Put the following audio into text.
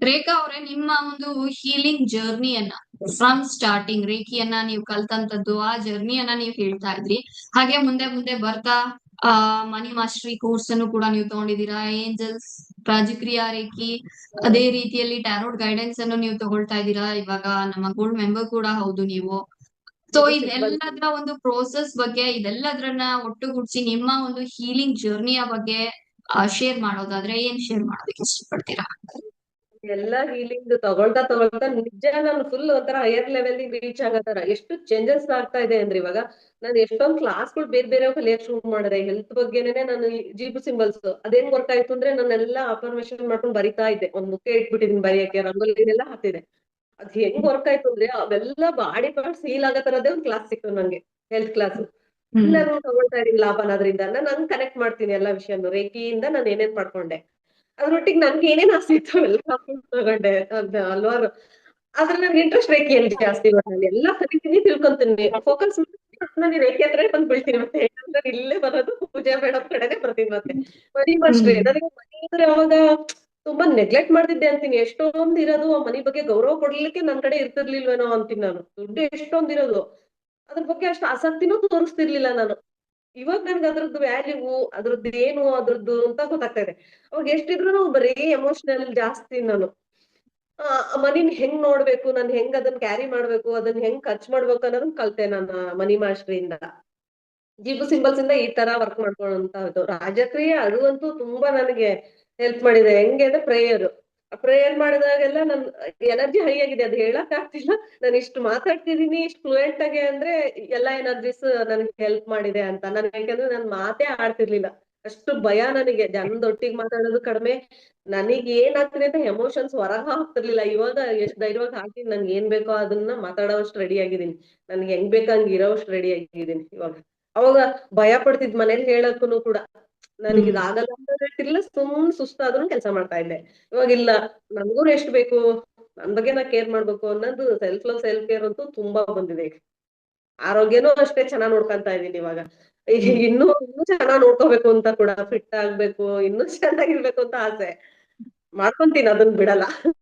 ರೇಖಾ ಅವ್ರೆ, ನಿಮ್ಮ ಒಂದು ಹೀಲಿಂಗ್ ಜರ್ನಿಯನ್ನ ಫ್ರಮ್ ಸ್ಟಾರ್ಟಿಂಗ್ ರೇಖಿಯನ್ನ ನೀವು ಕಲ್ತಂತದ್ದು, ಆ ಜರ್ನಿಯನ್ನ ನೀವು ಹೇಳ್ತಾ ಇದ್ರಿ. ಹಾಗೆ ಮುಂದೆ ಮುಂದೆ ಬರ್ತಾ ಮನಿ ಮಾಸ್ಟರಿ ಕೋರ್ಸ್ ಅನ್ನು ಕೂಡ ನೀವು ತಗೊಂಡಿದ್ದೀರಾ. ಏಂಜಲ್ಸ್, ರಾಜಕ್ರಿಯಾ ರೇಖಿ, ಅದೇ ರೀತಿಯಲ್ಲಿ ಟ್ಯಾರೋಟ್ ಗೈಡೆನ್ಸ್ ಅನ್ನು ನೀವು ತಗೊಳ್ತಾ ಇದ್ದೀರಾ. ಇವಾಗ ನಮ್ಮ ಗೋಲ್ಡ್ ಮೆಂಬರ್ ಕೂಡ ಹೌದು ನೀವು. ಸೊ ಇದು ಸಿಂಬಲ್. ಇದೆಲ್ಲದರ ಒಂದು ಪ್ರೋಸೆಸ್ ಬಗ್ಗೆ, ಇದೆಲ್ಲದ್ರನ್ನ ಒಟ್ಟುಗೂಡಿಸಿ ನಿಮ್ಮ ಒಂದು ಹೀಲಿಂಗ್ ಜರ್ನಿಯ ಬಗ್ಗೆ ಶೇರ್ ಮಾಡೋದಾದ್ರೆ ಏನ್ ಶೇರ್ ಮಾಡೋದಕ್ಕೆ ಇಷ್ಟಪಡ್ತೀರಾ? ಎಲ್ಲಾ ಹೀಲಿಂಗ್ ತಗೊಳ್ತಾ ತಗೊಳ್ತಾ ನಿಜ ನಾನು ಫುಲ್ ಒಂಥರ ಹೈಯರ್ ಲೆವೆಲ್ ರೀಚ್ ಆಗತ್ತಾರ ಎಷ್ಟು ಚೇಂಜಸ್ ಆಗ್ತಾ ಇದೆ ಅಂದ್ರೆ ಇವಾಗ ನಾನು ಎಷ್ಟೊಂದ್ ಕ್ಲಾಸ್ಗಳು ಬೇರೆ ಬೇರೆ ಕಲಿಯಕ್ ಶುರು ಮಾಡಿದೆ. ಹೆಲ್ತ್ ಬಗ್ಗೆನೇ ನಾನು ಜೀಬು ಸಿಂಬಲ್ಸ್ ಅದೇನ್ ವರ್ಕ್ ಆಯ್ತು ಅಂದ್ರೆ ನಾನೆಲ್ಲ ಅಫರ್ಮೇಶನ್ ಮಾಡ್ಕೊಂಡು ಬರಿತಾ ಇದ್ದೆ. ಒಂದ್ ಬುಕ್ ಇಟ್ಬಿಟ್ಟಿದೀನಿ ಬರೆಯಕ್ಕೆ, ರಂಗೋಲಿನೆಲ್ಲ ಹಾಕ್ತಿದೆ. ಅದ್ ಹೆಂಗ್ ವರ್ಕ್ ಆಯ್ತು ಅಂದ್ರೆ ಅವೆಲ್ಲ ಬಾಡಿ ಪಾರ್ಟ್ಸ್ ಹೀಲ್ ಆಗೋ ತರದೇ ಒಂದ್ ಕ್ಲಾಸ್ ಸಿಕ್ತು ನಂಗೆ, ಹೆಲ್ತ್ ಕ್ಲಾಸ್. ಹ್ಮ್ ನಾನು ತಗೊಳ್ತಾ ಇದೀನಿ ಲಾಭನ ಅದರಿಂದ. ನಾನು ಕನೆಕ್ಟ್ ಮಾಡ್ತೀನಿ ಎಲ್ಲಾ ವಿಷಯನು. ರೇಖಿಯಿಂದ ನಾನು ಏನೇನ್ ಮಾಡ್ಕೊಂಡೆ, ಅದ್ರೊಟ್ಟಿಗೆ ನನ್ಗೆ ಏನೇನ್ ಆಸೆ ಇತ್ತು ಎಲ್ಲ ತಗೊಂಡೆ ಅದ್ ಹಲ್ವಾರು. ಆದ್ರೆ ನನ್ಗೆ ಇಂಟ್ರೆಸ್ಟ್ ರೇಖೆಯಲ್ಲಿ ಜಾಸ್ತಿ. ನಾನು ಎಲ್ಲ ಕಲಿತೀನಿ, ತಿಳ್ಕೊಂತೀನಿ, ಫೋಕಸ್ ನಾನು ರೇಖೆ ಹತ್ರ ಬಂದ್ ಬೀಳ್ತೀನಿ. ಮತ್ತೆ ಯಾಕಂದ್ರೆ ಇಲ್ಲೇ ಬರೋದು ಪೂಜೆ ಮೇಡಮ್ ಕಡೆನೆ ಬರ್ತೀನಿ. ಮತ್ತೆ ಮನಿ ಅಷ್ಟೇ, ಹ್ಮ್ ನನಗೆ ಮನಿ ಅಂದ್ರೆ ಅವಾಗ ತುಂಬಾ ನೆಗ್ಲೆಕ್ಟ್ ಮಾಡ್ತಿದ್ದೆ ಅಂತೀನಿ. ಎಷ್ಟೊಂದ್ ಇರೋದು ಆ ಮನಿ ಬಗ್ಗೆ ಗೌರವ ಕೊಡ್ಲಿಕ್ಕೆ ನನ್ ಕಡೆ ಇರ್ತಿರ್ಲಿಲ್ವೇನೋ ಅಂತೀನಿ ನಾನು. ದುಡ್ಡು ಎಷ್ಟೊಂದ್ ಇರೋದು, ಅದ್ರ ಬಗ್ಗೆ ಅಷ್ಟು ಆಸಕ್ತಿನೂ ತೋರಿಸ್ತಿರ್ಲಿಲ್ಲ ನಾನು. ಇವಾಗ ನನ್ಗೆ ಅದ್ರದ್ದು ವ್ಯಾಲ್ಯೂ, ಅದ್ರದ್ದು ಏನು ಅದ್ರದ್ದು ಅಂತ ಗೊತ್ತಾಗ್ತಾ ಇದೆ. ಅವಾಗ ಎಷ್ಟಿದ್ರು ಬರೀ ಎಮೋಷನಲ್ ಜಾಸ್ತಿ ನಾನು. ಮನಿನ್ ಹೆಂಗ್ ನೋಡ್ಬೇಕು, ನಾನ್ ಹೆಂಗ್ ಅದನ್ನ ಕ್ಯಾರಿ ಮಾಡ್ಬೇಕು, ಅದನ್ನ ಹೆಂಗ್ ಖರ್ಚು ಮಾಡ್ಬೇಕು ಅನ್ನೋದನ್ನ ಕಲ್ತೆ ನಾನು ಮನಿ ಮಾಸ್ಟ್ರಿಯಿಂದ. ಜಿಬು ಸಿಂಬಲ್ಸ್ ಇಂದ ಈ ತರ ವರ್ಕ್ ಮಾಡ್ಕೊಳ್ಳುವಂತಹದ್ದು. ರಾಜಕ್ರಿಯೆ ಅದು ಅಂತೂ ತುಂಬಾ ನನಗೆ ಹೆಲ್ಪ್ ಮಾಡಿದೆ. ಹೆಂಗೆ ಅಂದ್ರೆ ಪ್ರೇಯರ್ ಮಾಡಿದಾಗೆಲ್ಲ ನನ್ ಎನರ್ಜಿ ಹೈ ಆಗಿದೆ, ಅದು ಹೇಳಕ್ ಆಗ್ತಿಲ್ಲ. ನಾನು ಇಷ್ಟು ಮಾತಾಡ್ತಿದೀನಿ ಇಷ್ಟು ಫ್ಲೂಯೆಂಟ್ ಆಗಿ ಅಂದ್ರೆ ಎಲ್ಲಾ ಎನರ್ಜೀಸ್ ನನಗೆ ಹೆಲ್ಪ್ ಮಾಡಿದೆ ಅಂತ. ನಾನು ಯಾಕಂದ್ರೆ ನಾನು ಮಾತೇ ಆಡ್ತಿರ್ಲಿಲ್ಲ. ಅಷ್ಟು ಭಯ ನನಗೆ, ಜನದೊಟ್ಟಿಗೆ ಮಾತಾಡೋದು ಕಡಿಮೆ. ನನಗ್ ಏನಾಗ್ತಿದೆ ಅಂತ ಎಮೋಷನ್ಸ್ ಹೊರಗ ಹೋಗ್ತಿರ್ಲಿಲ್ಲ. ಇವಾಗ ಎಷ್ಟ್ ಧೈರ್ಯವಾಗಿ ಹಾಕಿ ನನ್ಗೆ ಏನ್ ಬೇಕೋ ಅದನ್ನ ಮಾತಾಡೋಷ್ಟು ರೆಡಿ ಆಗಿದ್ದೀನಿ. ನನ್ಗೆ ಹೆಂಗ್ ಬೇಕಂಗ್ ಇರೋಷ್ಟು ರೆಡಿ ಆಗಿದ್ದೀನಿ ಇವಾಗ. ಅವಾಗ ಭಯ ಪಡ್ತಿದ್ ಮನೇಲಿ ಹೇಳಕ್ಕೂ ಕೂಡ. ನನಗೆ ಹ್ಮ್ ಇದಾಗಲ್ಲ ಅಂತ ಹೇಳ್ತಿರ್ಲಿಲ್ಲ, ಸುಸ್ತಾದ್ರೂ ಕೆಲಸ ಮಾಡ್ತಾ ಇದ್ದೆ. ಇವಾಗ ಇಲ್ಲ, ನನ್ಗೂ ರೆಸ್ಟ್ ಬೇಕು, ನನ್ ಬಗ್ಗೆ ನಾ ಕೇರ್ ಮಾಡ್ಬೇಕು ಅನ್ನೋದು ಸೆಲ್ಫ್ ಲವ್ ಸೆಲ್ಫ್ ಕೇರ್ ಅಂತೂ ತುಂಬಾ ಬಂದಿದೆ ಈಗ. ಆರೋಗ್ಯನೂ ಅಷ್ಟೇ ಚೆನ್ನಾಗ್ ನೋಡ್ಕೊಂತಾ ಇದೀನಿ ಇವಾಗ. ಹ್ಮ್ ಇನ್ನೂ ಇನ್ನೂ ಚೆನ್ನಾಗ್ ನೋಡ್ಕೋಬೇಕು ಅಂತ ಕೂಡ, ಫಿಟ್ ಆಗ್ಬೇಕು, ಇನ್ನೂ ಚೆನ್ನಾಗಿರ್ಬೇಕು ಅಂತ ಆಸೆ. ಮಾಡ್ಕೊಂತೀನಿ, ಅದನ್ನ ಬಿಡಲ್ಲ.